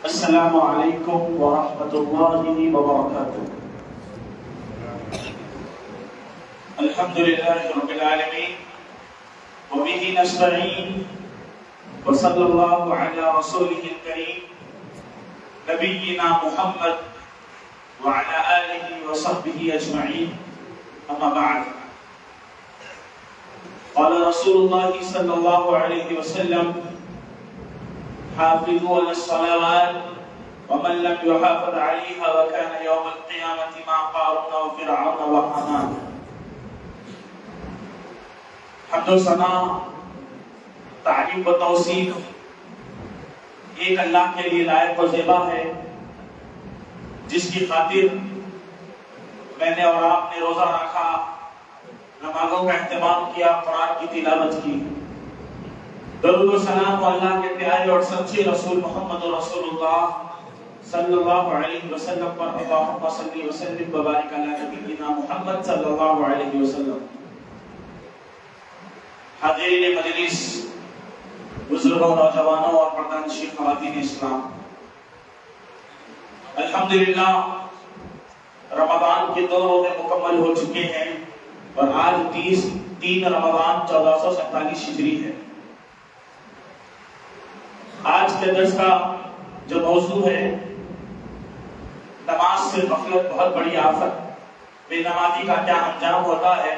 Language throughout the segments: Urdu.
السلام علیکم ورحمۃ اللہ وبرکاتہ۔ الحمد للہ رب العالمین وبہ نستعین وصلی اللہ علی رسولہ الکریم نبینا محمد وعلی آلہ وصحبہ اجمعین، اما بعد۔ قال رسول اللہ صلی اللہ علیہ وسلم: حافظوا على الصلوات ومن لم يحافظ عليها وكان يوم القيامة مع قارون وفرعون وحامان۔ حمد و ثنا، تعریف و توصیف ایک اللہ کے لیے لائق و زیبا ہے، جس کی خاطر میں نے اور آپ نے روزہ رکھا، نمازوں کا اہتمام کیا، قرآن کی تلاوت کی۔ درود و سلام اللہ کے پیارے اور سچے رسول محمد رسول اللہ صلی اللہ علیہ وسلم پر، اللہم صلی وسلم وبارک علی نبینا محمد صلی اللہ علیہ وسلم۔ حاضرین مجلس، بزرگوں، نوجوانوں اور پردانشی خواتین اسلام، الحمدللہ رمضان کے 2 روزے مکمل ہو چکے ہیں اور آج 3 رمضان 1447 ہجری ہے۔ آج کے درس کا جو موضوع ہے، نماز سے غفلت بہت بڑی آفت، بے نمازی کا کیا انجام ہوتا ہے،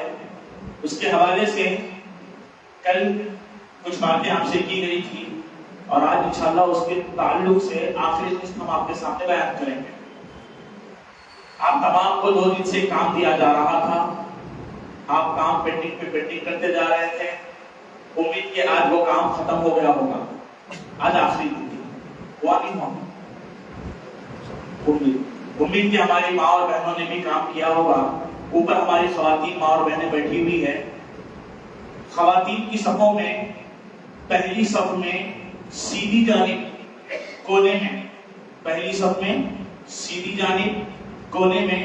اس کے حوالے سے کل کچھ باتیں آپ سے کی گئی تھی اور آج انشاءاللہ اس کے تعلق سے آخری قسط ہم آپ کے سامنے بیان کریں گے۔ آپ تمام کو 2 دن سے کام دیا جا رہا تھا، آپ کام پینڈنگ پہ پینڈنگ کرتے جا رہے تھے، امید کہ آج وہ کام ختم ہو گیا ہوگا۔ آج آخری دن تھی، ہوا نہیں ہوا؟ امید کہ ہماری ماں اور بہنوں نے بھی کام کیا ہوگا۔ اوپر ہماری خواتین ماں اور بہنیں بیٹھی ہوئی ہیں۔ خواتین کی صفوں میں پہلی صف میں سیدھی جانب کونے میں، پہلی صف میں سیدھی جانب کونے میں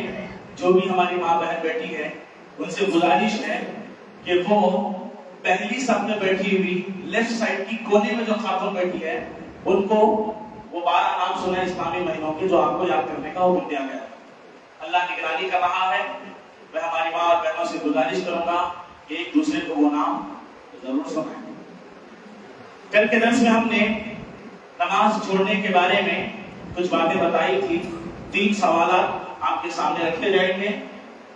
جو بھی ہماری ماں بہن بیٹھی ہے، ان سے گزارش ہے کہ وہ پہلی صف میں بیٹھی ہوئی لیفٹ سائڈ کی کونے میں جو خاتون بیٹھی ہے، ان کو وہ 12 نام سنیں اسلامی مہینوں کے، جو آپ کو یاد کرنے کا حکم دیا گیا۔ اللہ نگرانی کر رہا ہے۔ میں ہماری ماں اور بہنوں سے گزارش کروں گا کہ ایک دوسرے کو وہ نام ضرور سنائیں۔ کل کے درس میں ہم نے نماز چھوڑنے کے بارے میں کچھ باتیں بتائی تھی۔ 3 سوالات آپ کے سامنے رکھے جائیں گے۔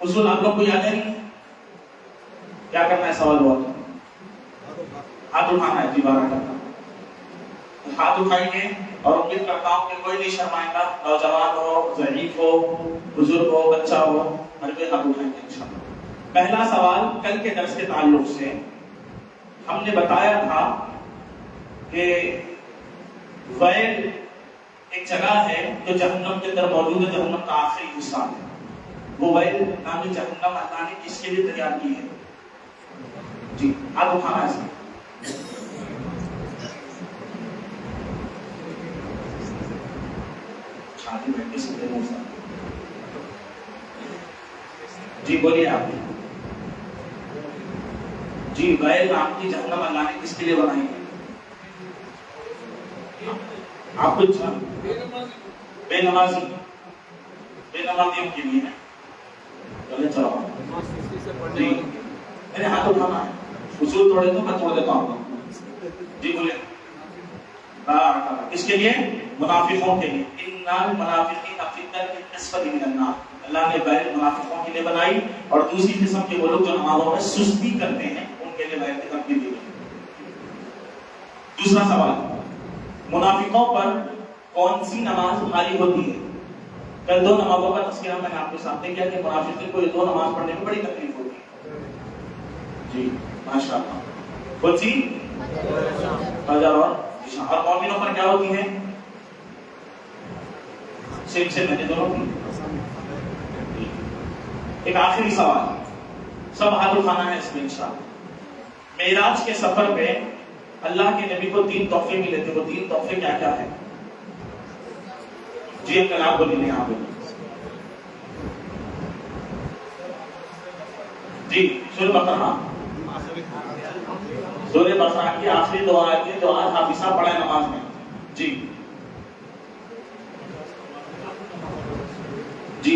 اصول آپ لوگ کو یاد ہے نہیں؟ کیا کرنا ہے؟ سوال ہوا ہاتھ اٹھانا ہے، جی 12 کرنا۔ ہاتھ اٹھائیں گے اور امید کرتا ہوں کہ کوئی نہیں شرمائے گا، نوجوان ہو، ضعیف ہو، بزرگ ہو، بچہ ہو، ہر کوئی ہاتھ اٹھائیں گے انشاءاللہ۔ پہلا سوال کل کے درس کے تعلق سے ہم نے بتایا تھا کہ ویل ایک جگہ ہے جو جہنم کے اندر موجود ہے، جہنم کا آخری حصہ ہے۔ وہ ویل نامی جہنم اللہ نے کس کے لیے تیار کی ہے؟ جی ہاتھ اٹھانا ہے۔ جی بولیے آپ۔ جی ویل نام کی جہنم اللہ نے کس کے لیے بنائی ہے؟ آپ کچھ بے نمازی، بے نمازیوں کے لیے ہے۔ چلو جی میرے ہاتھ اٹھانا ہے، اصول توڑے تو میں توڑ دیتا ہوں۔ جی بولے اس کے لیے منافقوں کے لیے، ان المنافقین فی الدرک الاسفل من النار، اللہ نے ویل منافقوں کے لیے بنائی، اور دوسری قسم کے وہ لوگ جو نمازوں میں سستی کرتے ہیں، ان کے لیے ویل کی ترتیب دی گئی۔ دوسرا سوال، منافقوں پر کون سی نماز بھاری ہوتی ہے؟ کل 2 نمازوں کا تذکرہ میں نے آپ کے سامنے کیا کہ منافقین کو یہ 2 نماز پڑھنے میں بڑی تکلیف ہوتی ہے۔ جی ماشاءاللہ۔ کون سی؟ فجر اور عشاء۔ اور مومنوں پر کیا ہوتی ہے؟ سے میں نے دونوں کی۔ ایک آخری سوال، سب ہاتھ اٹھانا ہے اس میں انشاءاللہ۔ معراج کے سفر پہ اللہ کے نبی کو 3 تحفے ملے تھے، وہ 3 تحفے کیا کیا ہیں؟ جی انکل آپ بولیے، آپ بولیے۔ جی سورہ بقرہ، سورہ بقرہ کی آخری 2 آیتیں جو آج حافظہ پڑھا ہے نماز میں۔ جی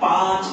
5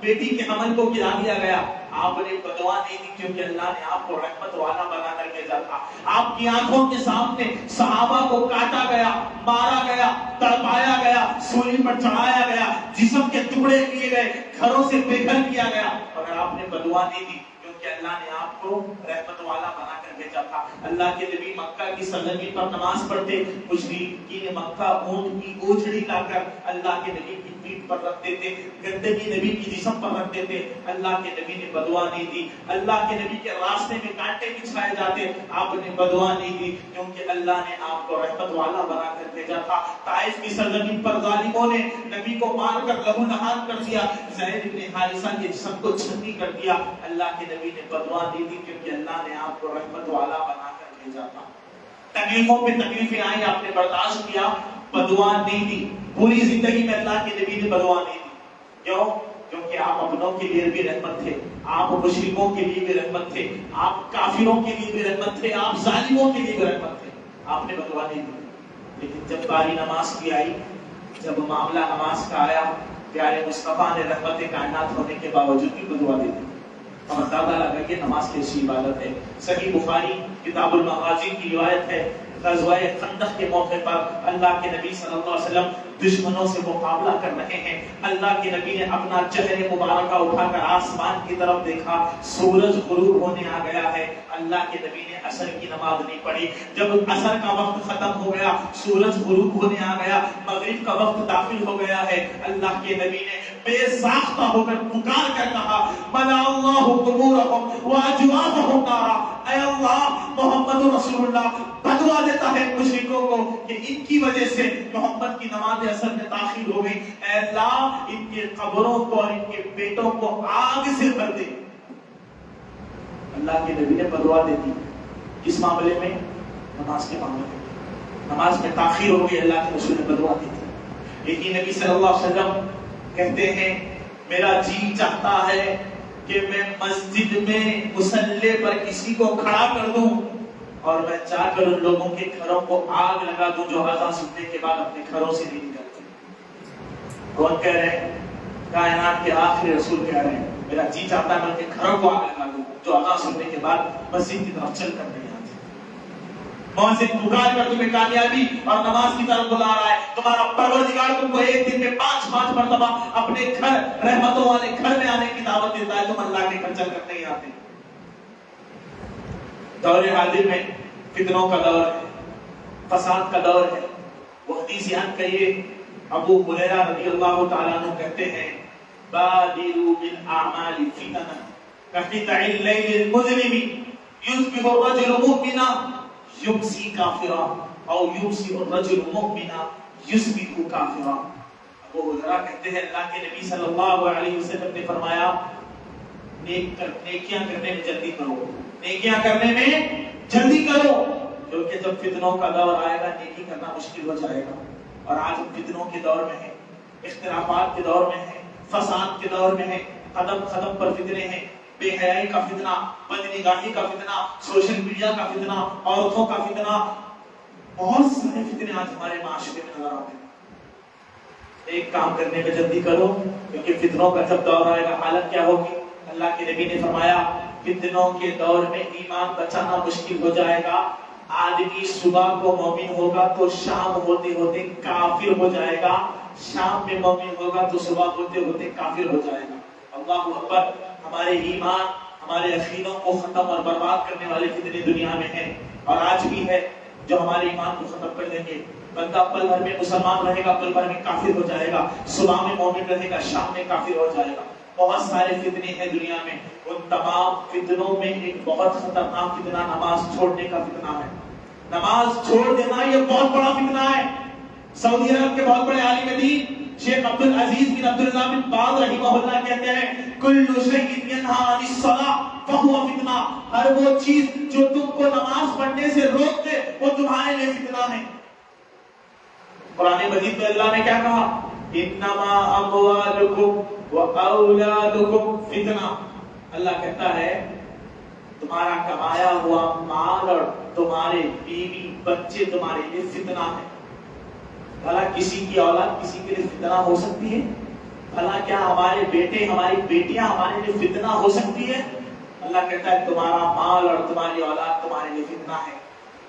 بیٹی کے حمل کو گرا دیا گیا، آپ نے بدعا نہیں دی کیونکہ اللہ نے آپ کو رحمت والا بنا کر بھیجا تھا۔ آپ کی آنکھوں کے سامنے صحابہ کو کاٹا گیا، مارا گیا، تڑپایا گیا، سولی پر چڑھایا گیا، جسم کے ٹکڑے کیے گئے، گھروں سے بے گھر کیا گیا، مگر آپ نے بدعا نہیں دی کہ اللہ نے آپ کو رحمت والا بنا کر بھیجا تھا۔ اللہ کے نبی مکہ کی سرزمین پر نماز پڑھتے، مشرکین مکہ اونٹ کی اوجڑی لا کر اللہ کے نبی کی پیٹھ پر رکھ دیتے، گندگی نبی کی جسم پر رکھ دیتے، اللہ کے نبی نے بدعا نہیں دی۔ اللہ کے نبی کے راستے میں کانٹے بچھائے جاتے، آپ نے بدعا نہیں دی کیونکہ اللہ نے آپ کو رحمت والا بنا کر بھیجا تھا۔ طائف کی سرزمین پر ظالموں نے نبی کو مار کر لہو نہان کر دیا، زید بن حارثہ کے جسم کو چھلنی کر دیا، اللہ کے نبی نے بدعا دی تھی کیونکہ اللہ نے آپ کو رحمت والا بنا کر بھیجا تھا۔ تکلیفوں پہ تکلیفیں آئی، آپ نے برداشت کیا، بدعا نہیں دی۔ پوری زندگی میں اللہ کے نبی نے بدعا نہیں دی۔ کیوں؟ کیونکہ آپ اپنوں کے لیے بھی رحمت تھے، آپ مشرکوں کے لیے بھی رحمت تھے، آپ کافروں کے لیے بھی رحمت تھے، آپ ظالموں کے لیے بھی رحمت تھے، آپ نے بدعا نہیں دی۔ لیکن جب باری نماز کی آئی، جب معاملہ نماز کا آیا، پیارے مصطفیٰ نے رحمت کائنات ہونے کے باوجود بھی بدعا دی تھی۔ اور اندازہ لگا کہ نماز کیسی عبادت ہے۔ صحیح بخاری کتاب المغازی کی روایت ہے، غزوہ خندق کے موقع پر اللہ کے نبی صلی اللہ علیہ وسلم دشمنوں سے مقابلہ کر رہے ہیں۔ اللہ کے نبی نے اپنا چہرے مبارکہ اٹھا کر آسمان کی طرف دیکھا، سورج غروب ہونے آ گیا ہے۔ اللہ کے نبی نے عصر کی نماز نہیں پڑھی۔ جب عصر کا وقت ختم ہو گیا، سورج غروب ہونے آ گیا، مغرب کا وقت داخل ہو گیا ہے، اللہ کے نبی نے بے ساختہ ہو کر پکار کر کہا، ملا اللہ قبورہم واجوافہم نارا، اے اللہ، محمد رسول اللہ بدعا دیتا ہے مشرکوں کو کہ ان کی وجہ سے محمد کی نماز عصر میں داخل ہو گئی، اے اللہ ان کے قبروں کو اور ان کے پیٹوں کو آگ سے بھر دے۔ اللہ کے نبی نے بدعا دے دی۔ کس معاملے میں؟ نماز کے معاملے میں۔ نماز میں تاخیر ہو گئی، اللہ کے رسول نے بدعا دی تھی۔ لیکن نبی صلی اللہ علیہ وسلم کہتے ہیں، میرا جی چاہتا ہے کہ میں مسجد میں مصلی پر کسی کو کھڑا کر دوں اور میں جا کر ان لوگوں کے گھروں کو آگ لگا دوں جو اذان سننے کے بعد اپنے گھروں سے نہیں نکلتے۔ کون کہہ رہے ہیں؟ کائنات کے آخری رسول کہہ رہے ہیں، میرا جی چاہتا ہے میں ان کے گھروں کو آگ لگا دوں جو اذان سننے کے بعد مسجد کی طرف چل کر نہیں آتے۔ مؤذن پکار کر تمہیں کامیابی اور نماز کی طرف بلا رہا ہے، تمہارا پروردگار تم کو ایک دن میں 5 مرتبہ اپنے گھر، رحمتوں والے گھر میں آنے کی دعوت دیتا ہے، تم اللہ کے گھر چل کر نہیں آتے۔ دور حاضر میں فتنوں کا دور ہے، فساد کا دور ہے۔ وہ حدیث یاد کریے، ابو ہریرہ رضی اللہ تعالیٰ عنہ کہتے ہیں، بادروا بالاعمال فتنا كقطع الليل المظلم يصبح الرجل مؤمنا يمسي كافرا او يمسي الرجل مؤمنا يصبح كافرا۔ ابو ہریرہ کہتے ہیں اللہ کے نبی صلی اللہ علیہ وسلم نے فرمایا، نیکیاں کرنے میں جلدی کرو، نیکیاں کرنے میں جلدی کرو، کیونکہ جب فتنوں کا دور آئے گا نیکی کرنا مشکل ہو جائے گا۔ اور آج ہم فتنوں کے دور میں ہیں، اختلافات کے دور میں ہیں، فساد کے دور میں ہیں، قدم قدم پر فتنے ہیں، بے حیائی کا فتنہ، بدنگاہی کا فتنہ، سوشل میڈیا کا فتنہ، عورتوں کا فتنہ، بہت سارے فتنے آج ہمارے معاشرے میں نظر آتے ہیں۔ ایک کام کرنے میں جلدی کرو، کیونکہ فتنوں کا جب دور آئے گا حالت کیا ہوگی؟ اللہ کے نبی نے فرمایا، فتنوں کے دور میں ایمان بچانا مشکل ہو جائے گا۔ آدمی صبح کو مومن ہوگا تو شام ہوتے ہوتے کافر ہو جائے گا، شام میں مومن ہوگا تو صبح ہوتے ہوتے کافر ہو جائے گا۔ اللہ اکبر! ہمارے ایمان، ہمارے عقیدوں کو ختم اور برباد کرنے والے فتنے دنیا میں ہیں، اور آج بھی ہے، جو ہمارے ایمان کو ختم کر دیں گے۔ بندہ پل بھر میں مسلمان رہے گا، پل بھر میں کافر ہو جائے گا، صبح میں مومن رہے گا، شام میں کافر ہو جائے گا۔ بہت سارے فتنے ہیں دنیا میں، ان تمام فتنوں میں ایک بہت خطرناک فتنہ نماز چھوڑنے کا فتنہ ہے۔ نماز چھوڑ دینا یہ بہت بڑا فتنہ ہے۔ سعودی عرب کے بہت بڑے عالم دین شیخ عبدالعزیز بن عبدالرضا بن باز رحمہ اللہ کہتے ہیں، کل شیء ینہی عن الصلاۃ فہو فتنہ، ہر وہ چیز جو تم کو نماز پڑھنے سے روک دے وہ تمہارے لیے فتنہ ہے۔ قرآن مجید میں اللہ نے کیا کہا؟ انما اموالکم وَأَوْلَادُكُمْ فِتْنَةٌ۔ اللہ کہتا ہے تمہارا کمایا ہوا مال اور تمہارے بیوی بچے تمہارے لیے فتنہ ہے۔ بھلا کسی کی اولاد کسی کے لیے فتنہ ہو سکتی ہے؟ بھلا کیا ہمارے بیٹے ہماری بیٹیاں ہمارے لیے فتنہ ہو سکتی ہے؟ اللہ کہتا ہے تمہارا مال اور تمہاری اولاد تمہارے لیے فتنہ ہے۔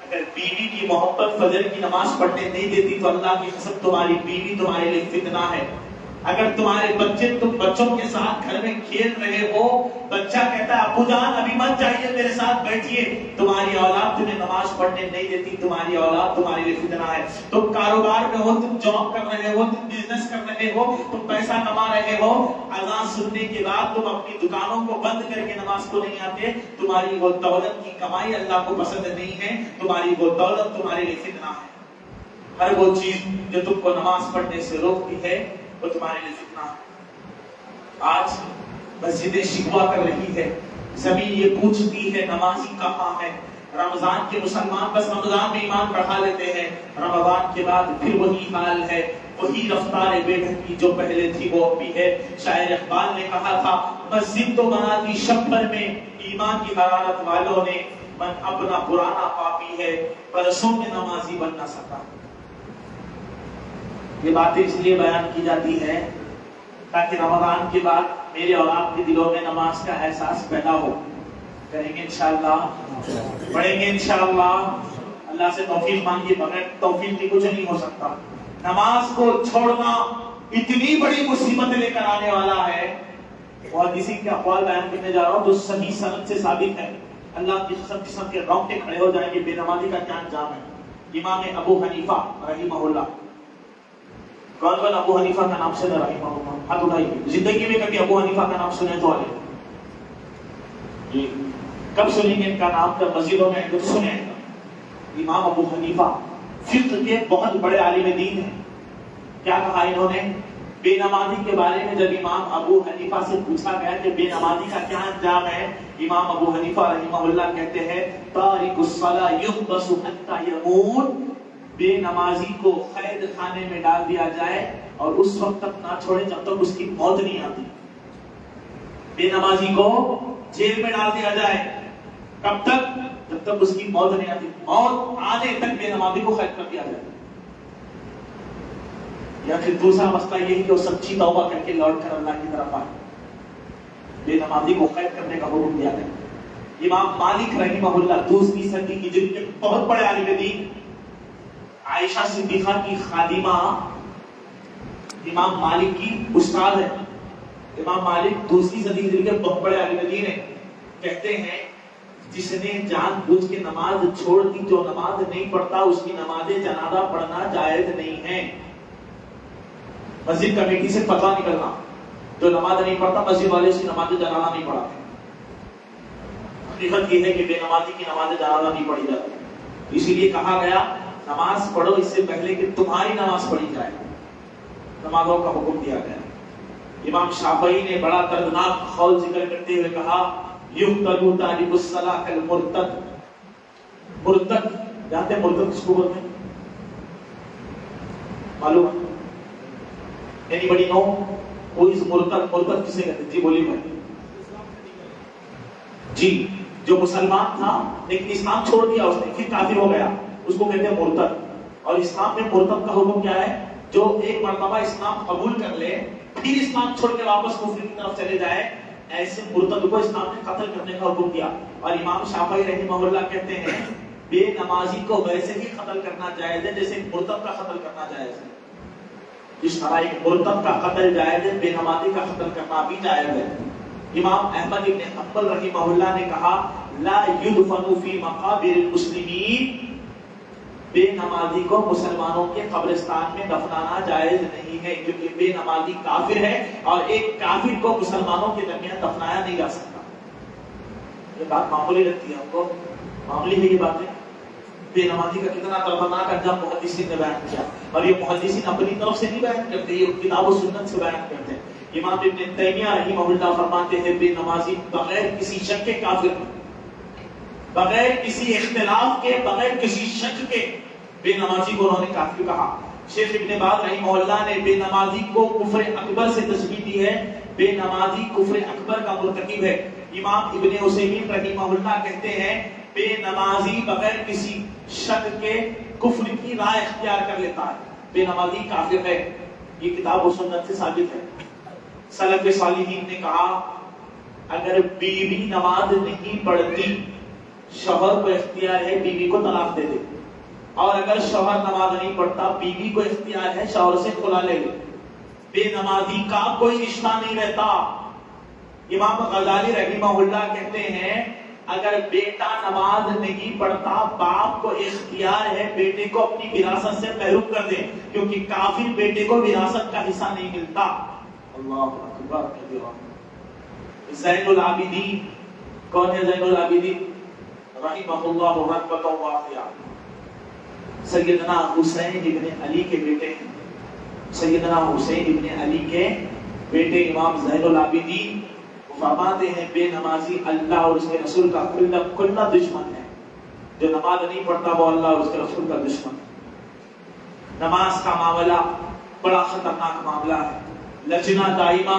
اگر بیوی کی محبت فجر کی نماز پڑھنے نہیں دیتی تو اللہ کی قسم تمہاری بیوی تمہارے لیے فتنہ ہے۔ اگر تمہارے بچے تم بچوں کے ساتھ گھر میں کھیل رہے ہو، بچہ کہتا ہے ابو جان ابھی مت جائیے میرے ساتھ بیٹھیے، تمہاری اولاد تمہیں نماز پڑھنے نہیں دیتی، تمہاری اولاد تمہارے لیے فتنہ ہے۔ تم کاروبار میں ہو، تم جاب کر رہے ہو، تم بزنس کر رہے ہو، تم پیسہ کما رہے ہو، اذان سننے کے بعد تم اپنی دکانوں کو بند کر کے نماز کو نہیں آتے، تمہاری وہ دولت کی کمائی اللہ کو پسند نہیں ہے، تمہاری وہ دولت تمہارے لیے فتنہ ہے۔ ہر وہ چیز جو تم کو نماز پڑھنے سے روکتی ہے وہ تمہارے لیے فتنہ ہے۔ آج مسجدیں شکوہ کر رہی ہے، زمین یہ پوچھتی ہے نمازی کہاں ہے۔ رمضان کے مسلمان بس رمضان میں ایمان بڑھا لیتے ہیں، رمضان کے بعد پھر وہی حال ہے، وہی رفتار بے ڈھنگی جو پہلے تھی وہ اب بھی ہے۔ شاعر اقبال نے کہا تھا مسجد تو بنا دی شب بھر میں ایمان کی حرارت والوں نے، من اپنا پرانا پاپی ہے برسوں میں نمازی بن نہ سکا۔ یہ باتیں اس لیے بیان کی جاتی ہے تاکہ رمضان کے بعد میرے اور آپ کے دلوں میں نماز کا احساس پیدا ہو۔ کریں گے انشاءاللہ، پڑھیں گے انشاءاللہ، اللہ سے توفیق مانگیے، بغیر توفیق کے کچھ نہیں ہو سکتا۔ نماز کو چھوڑنا اتنی بڑی مصیبت لے کر آنے والا ہے، اور کسی کے اقوال بیان کرنے جا رہا ہوں جو صحیح سند سے ثابت ہے، اللہ کی قسم کے رونگٹے کھڑے ہو جائیں گے۔ بے نمازی کا کیا انجام ہے؟ امام ابو حنیفہ رحمہ اللہ، کون ابو حنیفہ کا نام سنا رحمہ اللہ؟ ہاتھ اٹھائیے، زندگی میں کبھی ابو حنیفہ کا نام سنے تو والے جی، کب سنیں گے ان کا نام؟ جب مسجدوں میں جب سنیں۔ امام ابو حنیفہ فقہ کے بہت بڑے عالم دین ہیں۔ کیا کہا انہوں نے بے نمازی کے بارے میں؟ جب امام ابو حنیفہ سے پوچھا گیا کہ بے نمازی کا کیا انجام ہے، امام ابو حنیفہ رحمہ اللہ کہتے ہیں تارک الصلاۃ یحبس حتی یموت، بے نمازی کو قید خانے میں ڈال دیا جائے اور اس وقت تک نہ چھوڑے جب تک اس کی موت نہیں آتی۔ بے نمازی کو جیل میں ڈال دیا جائے، کب تک؟ جب تک اس کی موت نہیں آتی، موت آنے تک بے نمازی کو قید کر دیا جائے۔ یا پھر دوسرا مسئلہ یہ ہے کہ وہ سچی توبہ کر کے لوٹ کر اللہ کی طرف آئے، بے نمازی کو قید کرنے کا حکم دیا گیا۔ امام مالک رحمہ اللہ دوسری صدی ہجری کے بہت بڑے عالم دین، عائشہ صدیقہ کی خادمہ امام مالک کی استاد ہے۔ امام مالک دوسری صدی ہجری کے بہت بڑے عالم دین ہیں۔ کہتے ہیں جس نے جان بوجھ کے نماز چھوڑ دی، جو نماز نہیں پڑھتا اس کی نماز جنازہ پڑھنا جائز نہیں ہے۔ مسجد کمیٹی سے فتویٰ نکلنا، جو نماز نہیں پڑھتا مسجد والے سے نماز جنازہ نہیں پڑھاتے۔ حقیقت یہ ہے کہ بے نمازی کی نماز جنازہ نہیں پڑھی جاتی، اسی لیے کہا گیا نماز پڑھو اس سے پہلے کہ تمہاری نماز پڑھی جائے، نمازوں کا حکم دیا گیا۔ امام شافعی نے بڑا دردناک قول ذکر کرتے ہوئے کہا یقتل تارک الصلاۃ کالمرتد، مرتد جانتے ہیں مرتد کس کو بولتے ہیں؟ معلوم؟ یعنی بڑی نو کوئی مرتد، مرتد کسے کہتے ہیں؟ جی بولیے بھائی۔ جی، جو مسلمان تھا لیکن اسلام چھوڑ دیا اس نے، پھر کافر ہو گیا، اس کو کہتے ہیں مرتد۔ اور اسلام میں مرتد کا حکم کیا ہے؟ جو ایک مرتبہ اسلام قبول کر لے پھر اسلام چھوڑ کے واپس کفر کی طرف چلے جائے، ایسے مرتد کو اسلام نے قتل کرنے کا حکم دیا۔ اور امام شافعی رحمہ اللہ کہتے ہیں بے نمازی کو ویسے ہی قتل کرنا جائز ہے جیسے مرتد کا قتل کرنا جائز ہے۔ جس طرح ایک مرتد کا قتل جائز ہے، بے نمازی کا قتل کرنا بھی جائز ہے۔ امام احمد ابن حنبل رحمہ اللہ نے کہا لا یدفن فی مقابر المسلمین، بے نمازی کو مسلمانوں کے قبرستان میں دفنانا جائز نہیں ہے، کیونکہ بے نمازی کافر ہے اور ایک کافر کو مسلمانوں کے درمیان دفنایا نہیں جا سکتا۔ یہ بات معمولی لگتی ہے ہم کو، معمولی ہے یہ باتیں؟ بے نمازی کا کتنا دردناک انجام محدثین نے بیان کیا، اور یہ محدثین اپنی طرف سے نہیں بیان کرتے، یہ کتاب و سنت سے بیان کرتے ہیں۔ امام ابن تیمیہ رحمہ اللہ فرماتے ہیں بے نمازی بغیر کسی شک کے کافر، بغیر کسی اختلاف کے، بغیر کسی شک کے بے نمازی کو انہوں نے کافر کہا۔ شیخ ابن باز رحمہ اللہ نے بے نمازی کو کفر اکبر سے تشبیہ دی ہے، بے نمازی کفر اکبر کا مرتکب ہے۔ امام ابن عثیمین رحمہ اللہ کہتے ہیں بے نمازی بغیر کسی شک کے کفر کی راہ اختیار کر لیتا ہے، بے نمازی کافر ہے۔ یہ کتاب و سنت سے ثابت ہے۔ سلف صالحین نے کہا اگر بیوی نماز نہیں پڑھتی شوہر کو اختیار ہے بیوی کو طلاق دے دے، اور اگر شوہر نماز نہیں پڑھتا بیوی کو اختیار ہے شوہر سے خلا لے لے، بے نمازی کا کوئی رشتہ نہیں رہتا۔ امام غزالی رحمہ اللہ کہتے ہیں اگر بیٹا نماز نہیں پڑھتا باپ کو اختیار ہے بیٹے کو اپنی وراثت سے محروم کر دے، کیونکہ کافر بیٹے کو وراثت کا حصہ نہیں ملتا۔ اللہ اکبر کبیرہ۔ زین العابدین کون ہے؟ زین العابدین رحمہ اللہ رحمۃ واسعہ، سیدنا حسین ابن علی کے بیٹے ہیں۔ سیدنا حسین ابن علی کے بیٹے امام زین العابدین فرماتے ہیں بے نمازی اللہ اور اس کے رسول کا کلنا دشمن ہے، جو نماز نہیں پڑھتا وہ اللہ اور اس کے رسول کا دشمن ہے۔ نماز کا معاملہ بڑا خطرناک معاملہ ہے۔ لجنہ دائمہ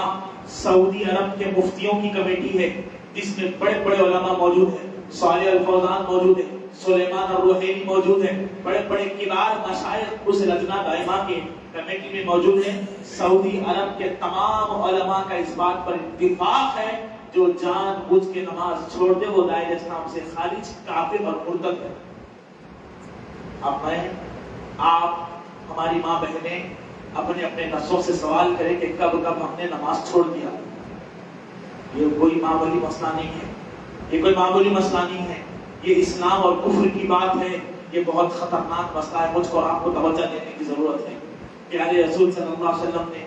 سعودی عرب کے مفتیوں کی کمیٹی ہے جس میں بڑے بڑے علماء موجود ہیں، صالح الفوزان موجود ہیں، سلیمان الروحینی موجود ہیں، بڑے بڑے کبار مشائخ اس لجنہ دائمہ کے کمیٹی میں موجود ہیں۔ سعودی عرب کے تمام علماء کا اس بات پر اتفاق ہے جو جان بوجھ کے نماز چھوڑ دے وہ دائرہ اسلام سے خارج کافر اور مرتد ہے۔ اب میں آپ ہماری ماں بہنیں اپنے اپنے نفسوں سے سوال کریں کہ کب کب ہم نے نماز چھوڑ دیا۔ یہ کوئی معمولی مسئلہ نہیں ہے، یہ کوئی معمولی مسئلہ نہیں ہے، یہ اسلام اور کفر کی بات ہے، یہ بہت خطرناک مسئلہ ہے۔ مجھ کو آپ کو توجہ دینے کی ضرورت ہے۔ پیارے رسول صلی اللہ علیہ وسلم نے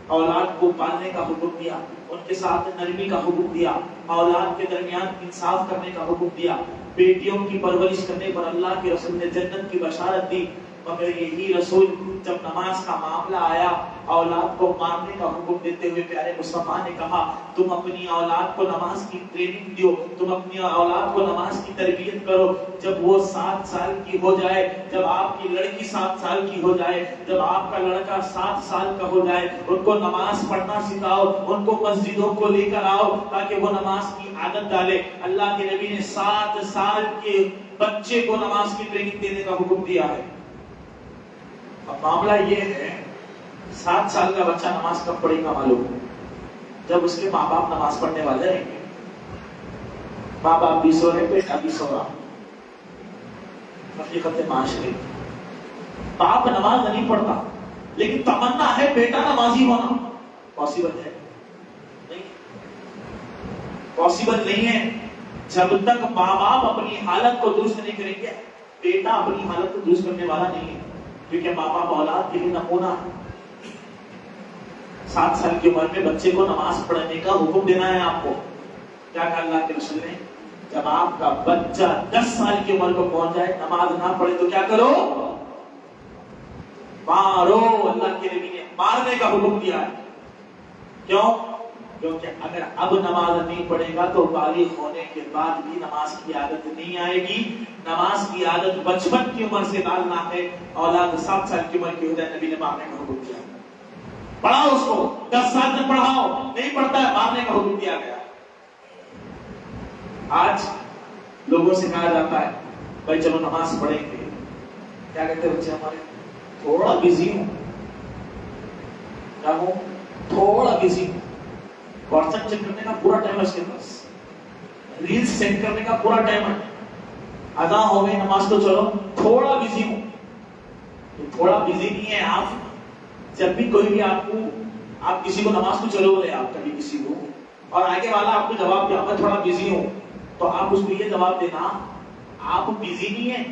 اولاد کو پالنے کا حکم دیا، ان کے ساتھ نرمی کا حکم دیا، اولاد کے درمیان انصاف کرنے کا حکم دیا، بیٹیوں کی پرورش کرنے پر اللہ کے رسول نے جنت کی بشارت دی، مگر یہی رسول جب نماز کا معاملہ آیا اولاد کو مارنے کا حکم دیتے ہوئے پیارے مصطفیٰ نے کہا تم اپنی اولاد کو نماز کی ٹریننگ دیو، تم اپنی اولاد کو نماز کی تربیت کرو، جب وہ 7 سال کی ہو جائے، جب آپ کی لڑکی 7 سال کی ہو جائے، جب آپ کا لڑکا 7 سال کا ہو جائے، ان کو نماز پڑھنا سکھاؤ، ان کو مسجدوں کو لے کر آؤ تاکہ وہ نماز کی عادت ڈالے۔ اللہ کے نبی نے 7 سال کے بچے کو نماز کی ٹریننگ دینے کا حکم دیا ہے۔ اب معاملہ یہ ہے 7 سال کا بچہ نماز کب پڑھے گا معلوم؟ جب اس کے ماں باپ نماز پڑھنے والے رہیں گے۔ ماں باپ بھی سو رہے، بیٹا بھی سو رہا، حقیقت معاشرے باپ نماز نہیں پڑھتا لیکن تمنا ہے بیٹا نمازی ہونا، پاسبل ہے؟ نہیں، پاسبل نہیں ہے۔ جب تک ماں باپ اپنی حالت کو درست نہیں کریں گے بیٹا اپنی حالت کو درست کرنے والا نہیں ہے، کیونکہ ماں باپ اولاد کے لیے نمونہ ہے۔ 7 سال کی عمر میں بچے کو نماز پڑھنے کا حکم دینا ہے آپ کو۔ کیا کہا اللہ کے رسول نے؟ جب آپ کا بچہ 10 سال کی عمر کو پہنچ جائے نماز نہ پڑھے تو کیا کرو؟ مارو۔ اللہ کے نبی نے مارنے کا حکم دیا ہے۔ کیوں؟ کیونکہ اگر اب نماز نہیں پڑھے گا تو بالغ ہونے کے بعد بھی نماز کی عادت نہیں آئے گی۔ نماز کی عادت بچپن کی عمر سے ڈالنا ہے۔ اولاد 7 سال کی عمر کی ہو جائے نبی نے مارنے کا حکم دیا۔ پڑھاؤ اس کو، 10 سال تک پڑھاؤ، نہیں پڑھتا ہے مارنے کا حکم دیا گیا۔ آج لوگوں سے کہا جاتا ہے بھائی چلو نماز پڑھیں گے، کیا کہتے ہیں بچے ہمارے؟ تھوڑا بزی ہوں، کیا ہوں؟ تھوڑا بزی ہوں، واٹس ایپ چیک کرنے کا پورا ٹائم ہے اس کے پاس، ریلز سینڈ کرنے کا پورا ٹائم ہے، اذان ہو گئی نماز تو چلو تھوڑا بزی ہوں۔ تو تھوڑا بزی نہیں ہے آپ، جب بھی کوئی بھی آپ کسی کو نماز تو چلو بولے، آپ کبھی کسی کو اور آگے والا آپ کو جواب دیا میں تھوڑا بزی ہوں، تو آپ اس کو یہ جواب دینا آپ بزی نہیں ہیں،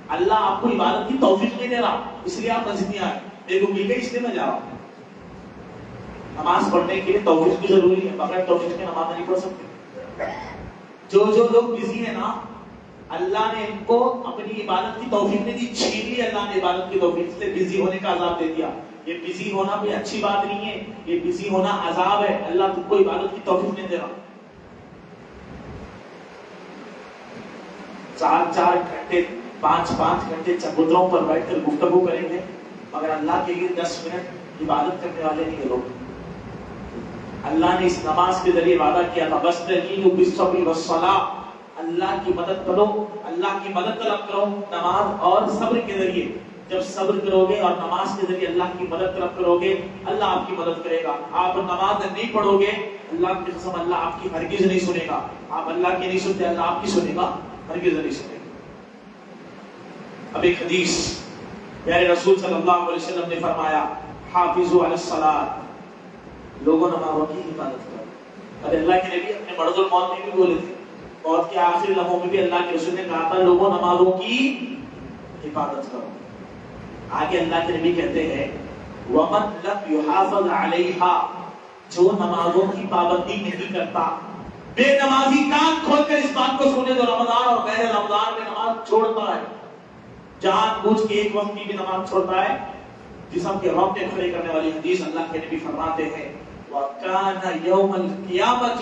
اللہ آپ کو عبادت کی توفیق نہیں دے رہا اس لیے آپ مسجد نہیں آئے، میرے کو مل گئی اس لیے میں جا رہا ہوں۔ نماز پڑھنے کے لیے توفیق بھی ضروری ہے، بغیر توفیق کے نماز نہیں پڑھ سکتے۔ جو لوگ بزی ہیں نا اللہ نے ان کو اپنی عبادت کی توفیق نہیں دی، چھین لی اللہ نے عبادت کی توفیق سے، بزی ہونے کا عذاب دے دیا۔ یہ بزی ہونا کوئی اچھی بات نہیں ہے، یہ بزی ہونا عذاب ہے، اللہ تم کو عبادت کی توفیق نہیں دے رہا۔ 4 گھنٹے 5 گھنٹے چبوتروں پر بیٹھ کر گفتگو کریں گے مگر اللہ کے لیے 10 منٹ عبادت کرنے والے نہیں لوگ۔ اللہ نے اس نماز کے ذریعے وعدہ کیا تھا وَاسْتَعِينُوا بِالصَّبْرِ وَالصَّلَاةِ، اللہ کی مدد کرو، اللہ کی مدد طلب کرو نماز اور صبر کے ذریعے۔ جب صبر کرو گے اور نماز کے ذریعے اللہ کی مدد طلب کرو گے اللہ آپ کی مدد کرے گا. آپ نماز نہیں پڑھو گے اللہ کی قسم اللہ آپ کی ہرگز نہیں سنے گا. آپ اللہ کی نہیں سنتے اللہ آپ کی سنے گا ہرگز نہیں سنے گا. اب ایک حدیث پیارے رسول صلی اللہ علیہ وسلم نے فرمایا حافظوا علی الصلاۃ لوگوں نمازوں کی حفاظت کرو. اب اللہ کے نبی اپنے مرض الموت میں بھی بولے تھے موت کے آخری لمحوں میں بھی اللہ کے رسول نے کہا تھا لوگوں نمازوں کی حفاظت کرو. آگے اللہ کے نبی کہتے ہیں وَمَن لَمْ يُحَافَظْ عَلَيْهَا جو نمازوں کی پابندی نہیں کرتا بے نمازی کان کھول کر اس بات کو سنے جو رمضان اور غیر رمضان میں نماز چھوڑتا ہے جان بوجھ کے ایک وقت کی بھی نماز چھوڑتا ہے جسم کے روٹے کھڑے کرنے والی حدیث اللہ کے نبی فرماتے ہیں وَكَانَ يَوْمَ الْقِيَامَةِ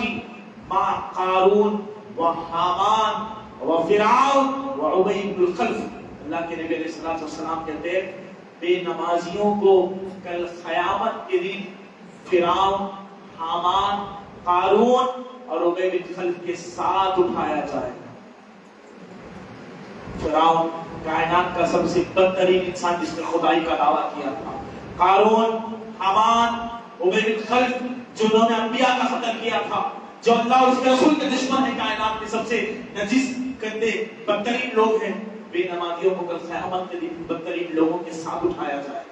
مَعَ قَارُونَ وَحَامَانَ وَفِرْعَوْنَ وَعُبَيْ بْنُ الْخَلْفِ. اللہ کے نبی علیہ السلام کہتے ہیں بے نمازیوں کو کل قیامت کے دن فرعون حامان قارون اور ابی بن خلف کے ساتھ اٹھایا جائے گا. فرعون کائنات کا سب سے بدترین انسان جس نے خدائی کا دعویٰ کیا تھا. قارون حامان ابی بن خلف جنہوں نے انبیاء کا قتل کیا تھا جو اللہ اور اس کے رسول کے دشمن ہیں کائنات میں سب سے نجس گندے بدترین لوگ ہیں. بے نمازیوں کو کل قیامت کے دن بدترین لوگوں کے ساتھ اٹھایا جائے.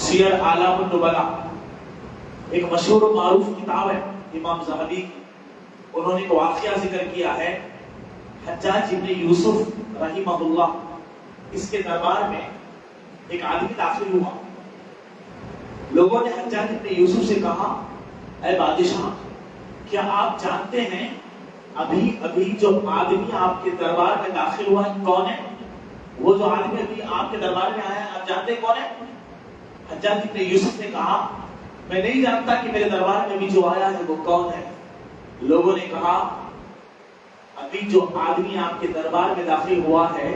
سیر اعلام النبلاء ایک مشہور و معروف کتاب ہے امام ذہبی کی. انہوں نے ایک واقعہ ذکر کیا ہے حجاج ابن یوسف رحمہ اللہ اس کے دربار میں ایک آدمی داخل ہوا. لوگوں نے حجاج ابن یوسف سے کہا اے بادشاہ کیا آپ جانتے ہیں ابھی جو آدمی آپ کے دربار میں داخل ہوا ہے کون ہے؟ وہ جو آدمی ابھی آپ کے دربار میں آیا ہے آپ جانتے ہیں کون ہے؟ حجاج ابن یوسف نے کہا میں نہیں جانتا کہ میرے دربار میں ابھی جو آیا ہے وہ کون ہے. لوگوں نے کہا ابھی جو آدمی آپ کے دربار میں داخل ہوا ہے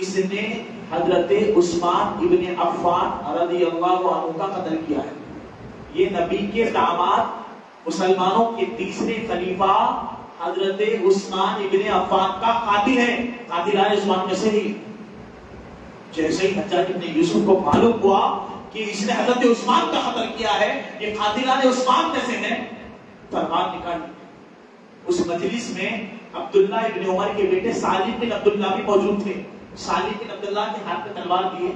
اس نے حضرت عثمان ابن عفان رضی اللہ عنہ کا قتل کیا ہے. یہ نبی کے داماد مسلمانوں کے تیسرے خلیفہ حضرت عثمان ابن عفان کا قاتل ہے. قاتلان عثمان میں سے ہی. جیسے ہی حجاج ابن یوسف کو معلوم ہوا کہ اس نے حضرت عثمان کا قتل کیا ہے یہ قاتلان عثمان میں سے ہیں تلوار نکالی. اس مجلس میں عبداللہ ابن عمر کے بیٹے سالم بن عبداللہ بھی موجود تھے. سالم بن عبداللہ کے ہاتھ میں تلوار دیے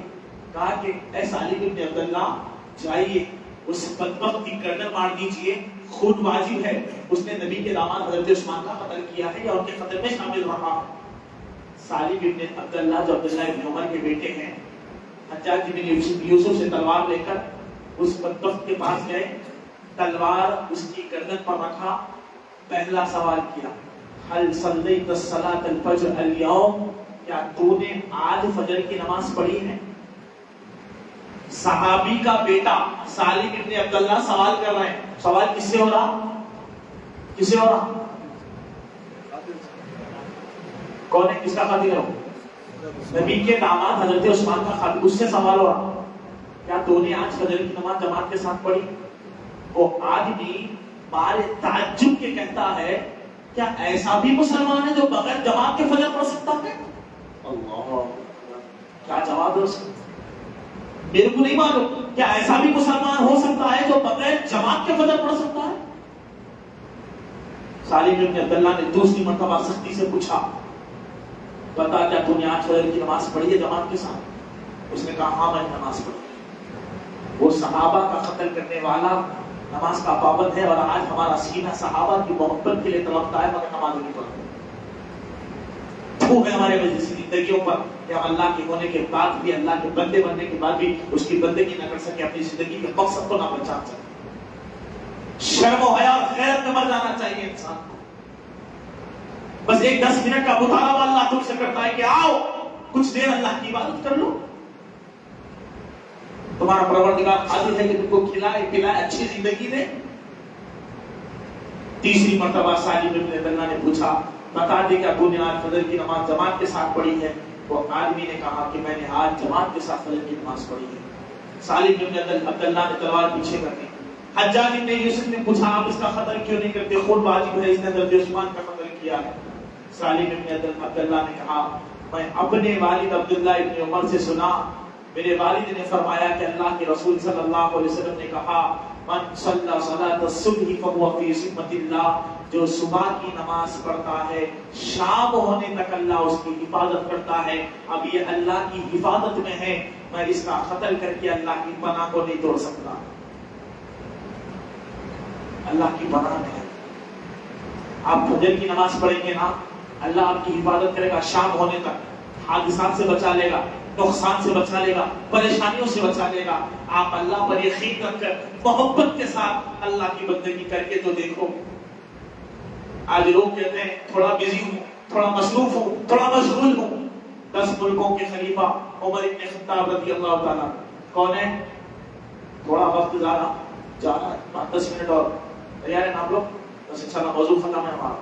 کہا کہ اے سالم بن عبداللہ جائیے اس بدبخت کی گردن مار دیجئے خون واجب ہے اس نے نبی کے داماد حضرت عثمان کا قتل کیا ہے یا ان کے قتل میں شامل رہا. سالم بن عبداللہ جو عبداللہ ابن عمر کے بیٹے ہیں حجاج بن یوسف سے تلوار لے کر اس بدبخت کے پاس گئے تلوار اس کی گردن پر رکھا. پہلا سوال کیا هل صلیت الصلاۃ الفجر اليوم کیا تو نے آج فجر کی نماز پڑھی ہے؟ صحابی کا بیٹا سالم ابن عبداللہ سوال کر رہے ہیں. سوال کس سے ہو رہا؟ کس سے ہو رہا؟ کون ہے کس کا قاتل ہے؟ نبی کے داماد حضرت عثمان کا قاتل. اس سے سوال ہو رہا کیا تو نے آج فجر کی نماز جماعت کے ساتھ پڑھی؟ وہ آدمی بارے تعجب کے کہتا ہے کیا ایسا بھی مسلمان ہے جو بغیر جماعت کے فجر پڑھ سکتا ہے؟ اللہ کیا جواب دے سکتا میرے کو نہیں معلوم. کیا ایسا بھی مسلمان ہو سکتا ہے جو بغیر جماعت کے فجر پڑھ سکتا ہے؟ سالم بن عبداللہ نے دوسری مرتبہ سختی سے پوچھا بتا کیا تو نے آج فجر کی نماز پڑھی ہے جماعت کے ساتھ؟ اس نے کہا ہاں میں نے نماز پڑھی. وہ صحابہ کا قتل کرنے والا نماز کا پابند ہے اور آج ہمارا سینہ صحابہ کی محبت کے لیے تڑپتا ہے مگر نماز نہیں پڑھتے. وہ ہے ہمارے مجلسی زندگیوں پر کہ ہم اللہ کے ہونے کے بعد بھی اللہ کے بندے بننے کے بعد بھی اس کی بندگی نہ کر سکے اپنی زندگی کے مقصد کو نہ پہچان سکے. شرم و حیا اور غیرت میں مر جانا چاہیے انسان کو. بس ایک 10 منٹ کا مطالبہ اللہ تم سے کرتا ہے کہ آؤ کچھ دیر اللہ کی عبادت کر لو. تمہارا پروردگار قادر ہے کہ تم کو کھلائے پلائے اچھی زندگی دے. تیسری مرتبہ سالم بن عبداللہ نے پوچھا بتا دے کیا تو نے آج فجر کی نماز جماعت کے ساتھ پڑھی ہے؟ وہ آدمی نے کہا کہ میں نے آج جماعت کے ساتھ فجر کی نماز پڑھی ہے. سالم بن عبداللہ نے تلوار پیچھے کر دی. حجاج بن یوسف نے پوچھا آپ اس کا قتل کیوں نہیں کرتے؟ خون واجب ہے اس نے حضرت عثمان کا قتل کیا ہے. سالم بن عبداللہ نے کہا میں اپنے والد عبداللہ ابن عمر سے سنا، میرے والد نے فرمایا کہ اللہ کے رسول صلی اللہ علیہ وسلم نے کہا من صلی صلاۃ الصبح فهو فی ذمۃ اللہ، جو صبح کی نماز پڑھتا ہے شام ہونے تک اللہ اس کی حفاظت کرتا ہے۔ اب یہ اللہ کی حفاظت میں ہے، میں اس کا قتل کر کے اللہ کی پناہ کو نہیں توڑ سکتا۔ اللہ کی پناہ میں ہے، آپ فجر کی نماز پڑھیں گے نا، اللہ آپ کی حفاظت کرے گا، شام ہونے تک حادثات سے بچا لے گا، نقصان سے بچا لے گا، پریشانیوں سے بچا لے گا۔ آپ اللہ پر یقین رکھ کر محبت کے ساتھ اللہ کی بندگی کر کے تو دیکھو۔ آج لوگ کہتے ہیں تھوڑا بزی ہوں، تھوڑا مصروف ہوں، تھوڑا مشغول ہوں۔ 10 ملکوں کے خلیفہ عمر بن خطاب رضی اللہ تعالیٰ کون ہے؟ تھوڑا وقت جا رہا ہے، 10 منٹ اور تیار ہیں آپ لوگ؟ بس انشاءاللہ موضوع ختم ہے ہمارا۔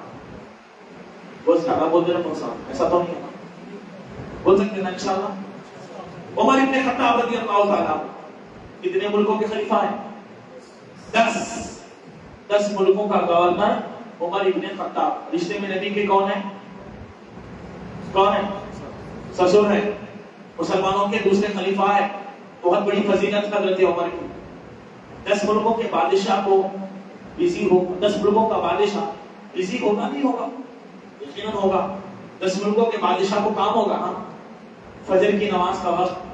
بہت زیادہ بول دے رہے ہیں، ایسا تو نہیں ہے نا؟ بول سکتے ہیں نا انشاءاللہ؟ عمر بن خطاب رضی اللہ تعالیٰ کتنے ملکوں کے خلیفہ ہیں؟ 10 ملکوں کا گورنر عمر بن خطاب۔ رشتے میں نبی کے کون ہیں؟ کون ہیں؟ سسر ہے، مسلمانوں کے دوسرے خلیفہ ہے، بہت بڑی فضیلت حضرت عمر کی۔ 10 ملکوں کے بادشاہ کو بزی ہو، 10 ملکوں کا بادشاہ بزی ہوگا نہیں ہوگا؟ یقیناً ہوگا۔ 10 ملکوں کے بادشاہ کو کام ہوگا نا۔ فجر کی نماز کا وقت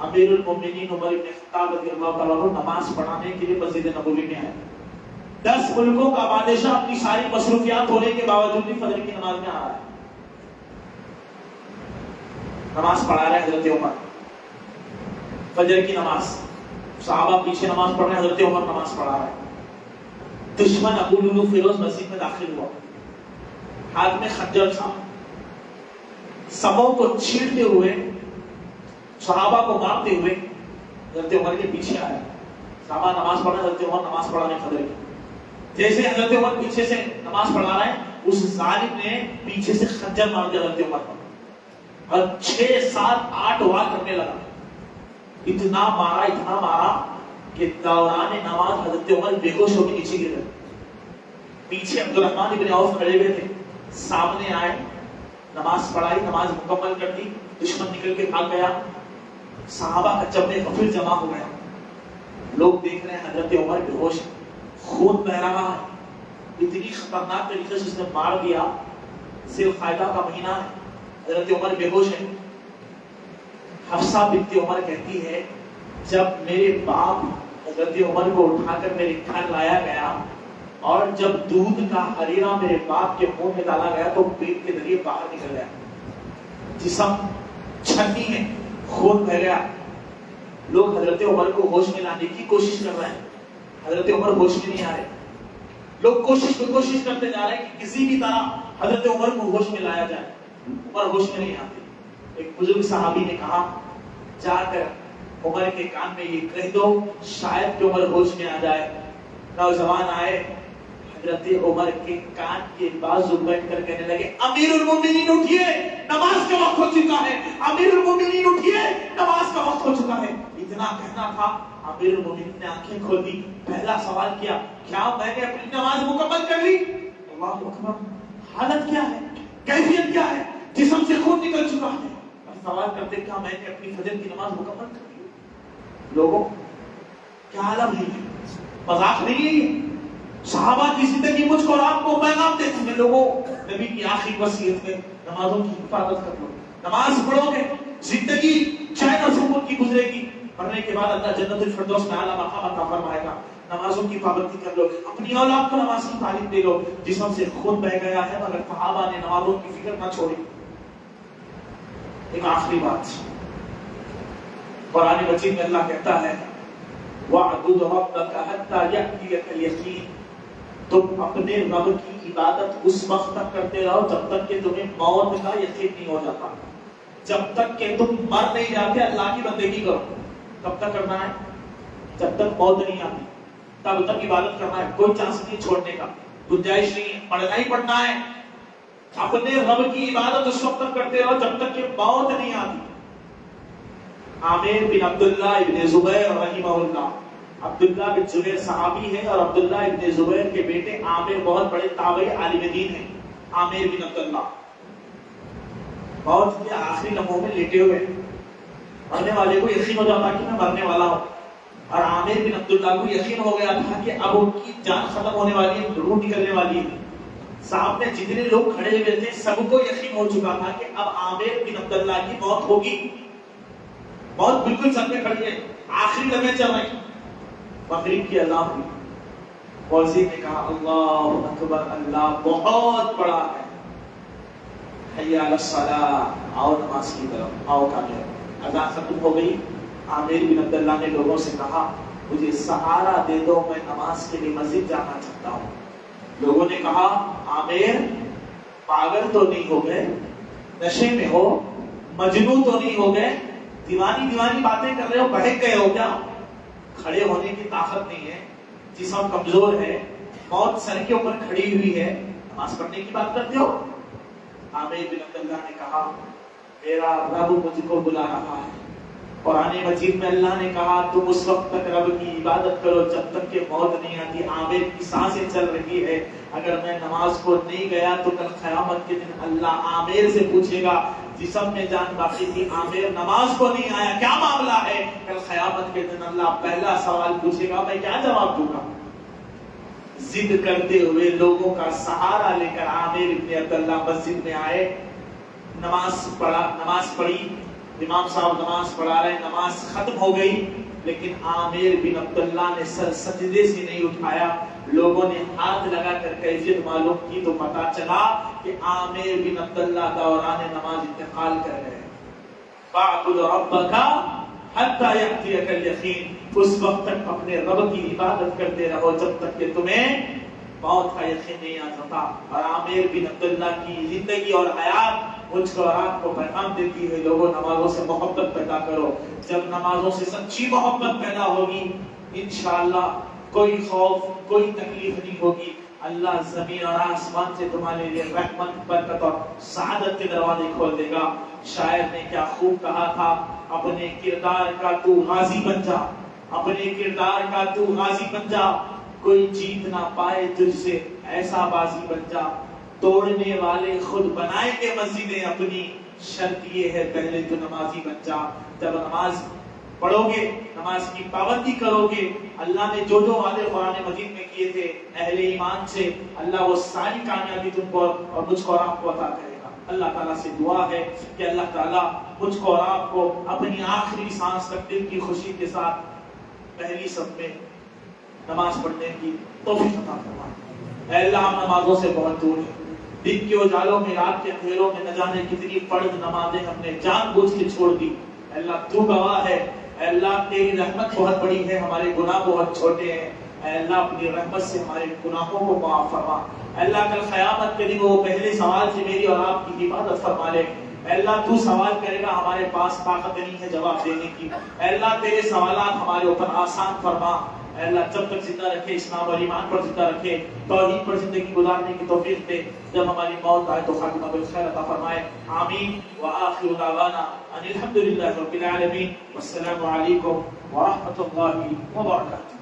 امیر المومنین عمر بن خطاب رضی اللہ تعالیٰ عنہ نماز پڑھانے کے لیے مسجد نبوی میں آئے۔ 10 ملکوں کا بادشاہ اپنی ساری مصروفیات ہونے کے باوجود بھی فجر کی نماز میں آ رہا ہے، نماز پڑھا رہے حضرت عمر، فجر کی نماز۔ صحابہ پیچھے نماز پڑھ رہے ہیں، حضرت عمر نماز پڑھا رہے ہیں۔ دشمن ابو لولو فیروز مسجد میں داخل ہوا، ہاتھ میں خنجر تھا، سبوں کو چھیڑتے ہوئے، صحابہ کو مارتے ہوئے حضرت عمر کے پیچھے آیا۔ صحابہ نماز پڑھ رہے ہیں، حضرت عمر نماز پڑھا رہے فجر کی۔ جیسے حضرت عمر پیچھے سے نماز پڑھا رہے ہیں، اس ظالم نے پیچھے سے خنجر مار دیا حضرت عمر پر، اور 6 7 8 وار کرنے لگا۔ اتنا مارا کہ دوران نماز حضرت عمر بے ہوش ہو کے نیچے گر گئے۔ پیچھے عبد الرحمن ابن عوف کھڑے ہوئے تھے، سامنے آئے، نماز پڑھائی، نماز مکمل کر دی، دشمن نکل کے بھاگ گیا۔ صحابہ کا جمع غفیر جمع ہو گیا، لوگ دیکھ رہے ہیں حضرت عمر بے ہوش، خون بہ رہا ہے، اتنی خطرناک طریقے سے اس نے مار دیا۔ ذی القعدہ کا مہینہ ہے، حضرت عمر بے ہوش ہے۔ حفصہ بنت عمر کہتی ہے جب میرے باپ حضرت عمر کو اٹھا کر میرے گھر لایا گیا اور جب دودھ کا حریرہ میرے باپ کے منہ میں ڈالا گیا تو پیٹ کے ذریعے باہر نکل گیا، جسم چھنی ہے، خون بہ گیا۔ لوگ حضرت عمر کو ہوش میں لانے کی کوشش کر رہے ہیں، حضرت عمر ہوش میں نہیں آ رہے۔ لوگ کوشش کرتے جا رہے ہیں کہ کسی بھی طرح حضرت عمر کو ہوش میں لایا جائے، عمر ہوش میں نہیں آتے۔ ایک بزرگ صحابی نے کہا جا کر عمر کے کان میں یہ کہہ دو شاید کہ عمر ہوش میں آ جائے۔ نوجوان آئے، حضرت عمر کے کان کے بازو بیٹھ کر کہنے لگے امیر المومنین اٹھیے، نماز کا وقت ہو چکا ہے، امیر المومنین اٹھیے، نماز کا وقت ہو چکا ہے۔ اتنا کہنا تھا، امیر المومنین نے آنکھیں کھول دی، پہلا سوال کیا کیا میں نے اپنی نماز مکمل کر لی؟ اللہ اکبر، حالت کیا ہے، کیفیت کیا ہے، جسم سے خون نکل چکا ہے، سوال کرتے کیا میں نے اپنی فجر کی نماز مکمل کر لی؟ لوگوں کیا عالم ہے، مذاق نہیں ہے یہ۔ صحابہ کی زندگی مجھ کو اور آپ کو پیغام دیتی ہے، لوگوں نبی کی آخری وصیت میں نمازوں کی حفاظت کر لو، نماز پڑھو گے زندگی چین اور سکون کی گزرے گی، مرنے کے بعد اللہ جنت الفردوس میں اعلیٰ مقام عطا فرمائے گا۔ نمازوں کی پابندی کر لو، اپنی اولاد کو نماز کی تعلیم دے لو۔ جسم سے خون بہ گیا ہے مگر صحابہ نے نمازوں کی فکر نہ چھوڑی۔ ایک آخری بات، قرآن مجید میں اللہ کہتا ہے وَاعْبُدْ رَبَّكَ حَتَّى يَأْتِيَكَ الْيَقِينُ، تم اپنے رب کی عبادت اس وقت تک کرتے رہو جب تک کہ تمہیں موت کا یقین نہیں ہو جاتا، جب تک کہ تم مر نہیں جاتے اللہ کی بندگی کرو۔ کب تک کرنا ہے؟ جب تک موت نہیں آتی، تب تک عبادت کرنا ہے، کوئی چانس نہیں چھوڑنے کا، گنجائش نہیں ہے، پڑھنا ہی پڑھنا ہے۔ اپنے رب کی عبادت اس وقت تک کرتے رہو جب تک کہ موت نہیں آتی۔ عامر بن عبداللہ ابن زبیر رحمہ اللہ، عبداللہ بن زبیر صحابی ہیں اور عبداللہ ابن زبیر کے بیٹے عامر بہت بڑے تابعی عالم دین ہیں۔ عامر بن عبداللہ موت کے آخری لمحوں میں لیٹے ہوئے مرنے والے کو یقین ہو جاتا کہ میں مرنے والا ہوں، اور عامر بن عبداللہ کو یقین ہو گیا تھا کہ اب ان کی جان ختم ہونے والی ہے، روح نکلنے والی ہے۔ سامنے جتنے لوگ کھڑے ہوئے تھے سب کو یقین ہو چکا تھا کہ اب عامر بن عبداللہ کی موت ہوگی، موت بالکل سب میں کھڑی ہے، آخری لمحے چل رہے ہیں۔ مغرب کی اذان ہوئی، مؤذن نے کہا اللہ اکبر، اللہ بہت بڑا ہے، حی علی الصلاۃ، آؤ نماز کی طرف، آؤ کامیاب۔ اذان ختم ہو گئی، عامر بن عبداللہ نے لوگوں سے کہا مجھے سہارا دے دو، میں نماز کے لیے مسجد جانا چاہتا ہوں۔ لوگوں نے کہا عامر پاگل تو نہیں ہو گئے، نشے میں ہو، مجنون تو نہیں ہو گئے، دیوانی باتیں کر رہے ہو، بہک گئے ہو کیا؟ کھڑے ہونے کی طاقت نہیں ہے، جسم کمزور ہے، موت سر کے اوپر کھڑی ہوئی ہے، نماز پڑھنے کی بات کرتے ہو؟ عامر بن عبداللہ نے کہا میرا رب مجھ کو بلا رہا ہے۔ قرآن مجید میں اللہ نے کہا تم اس وقت تک رب کی عبادت کرو جب تک کہ موت نہیں آتی۔ عامر کی سانسیں چل رہی ہے، اگر میں نماز کو نہیں گیا تو کل قیامت کے دن اللہ عامر سے پوچھے گا جسم میں جان باقی تھی، عامر نماز کو نہیں آیا، کیا معاملہ ہے؟ کل قیامت کے دن اللہ پہلا سوال پوچھے گا، میں کیا جواب دوں گا؟ ضد کرتے ہوئے لوگوں کا سہارا لے کر عامر ابن عبداللہ مسجد میں آئے، نماز پڑھی، امام صاحب نماز پڑھا رہے، نماز ختم ہو گئی، لیکن عامر بن عبداللہ نے سر سجدے سے نہیں اٹھایا۔ لوگوں نے ہاتھ لگا کر کیفیت معلوم کی تو پتا چلا کہ عامر بن عبداللہ دوران نماز انتقال کر گئے۔ فَاعْبُدْ رَبَّكَ حَتَّى يَأْتِيَكَ الْيَقِينُ، اس وقت تک اپنے رب کی عبادت کرتے رہو جب تک کہ تمہیں موت کا یقین نہیں آ جاتا۔ اور عامر بن عبداللہ کی زندگی اور حیات مجھ کو اور آپ کو پیغام دیتی ہے، لوگوں نمازوں سے محبت پیدا کرو۔ جب نمازوں سے سچی محبت پیدا ہوگی انشاءاللہ کوئی خوف، کوئی تکلیف نہیں ہوگی۔ اللہ زمین اور آسمان سے تمہارے لیے رحمت، برکت اور سعادت کے دروازے کھول دے گا۔ شاعر نے کیا خوب کہا تھا، اپنے کردار کا تو غازی بن جا، اپنے کردار کا تو غازی بن جا، کوئی جیت نہ پائے تجھ سے ایسا بازی بن جا، توڑنے والے خود بنائیں گے مسجدیں اپنی، شرط یہ ہے پہلے تو نمازی بن جا۔ جب نماز پڑھو گے، نماز کی پابندی کرو گے، اللہ نے جو وعدے قرآن مجید میں کیے تھے اہل ایمان سے، اللہ وہ ساری کامیابی تم کو اور مجھ کو اور آپ کو عطا کرے گا۔ اللہ تعالیٰ سے دعا ہے کہ اللہ تعالیٰ مجھ کو اور آپ کو اپنی آخری سانس تک دل کی خوشی کے ساتھ پہلی صف میں نماز پڑھنے کی توفیق عطا فرمائے۔ اے اللہ ہم نمازوں سے بہت دور ہیں، دن کے اجالوں میں، رات کے اندھیروں میں نہ جانے کتنی فرض نمازیں ہم نے جان بوجھ کے چھوڑ دی۔ اے اللہ تو گواہ ہے، اے اللہ تیری رحمت بہت بڑی ہے، ہمارے گناہ بہت چھوٹے ہیں۔ اے اللہ اپنی رحمت سے ہمارے گناہوں کو معاف فرما۔ اے اللہ کل قیامت کے دن وہ پہلے سوال سے میری اور آپ کی حفاظت فرما لے۔ اے اللہ تو سوال کرے گا، ہمارے پاس طاقت نہیں ہے جواب دینے کی۔ اے اللہ تیرے سوالات ہمارے اوپر آسان فرما۔ اے اللہ جب تک زندہ رکھے، اسلام اور ایمان پر زندہ رکھے، توحید پر زندگی گزارنے کی توفیق دے، جب ہماری موت آئے تو خاتمہ بالخیر عطا فرمائے۔ آمین۔ وآخر دعوانا ان الحمد للہ رب العالمین، والسلام علیکم ورحمۃ اللہ وبرکاتہ۔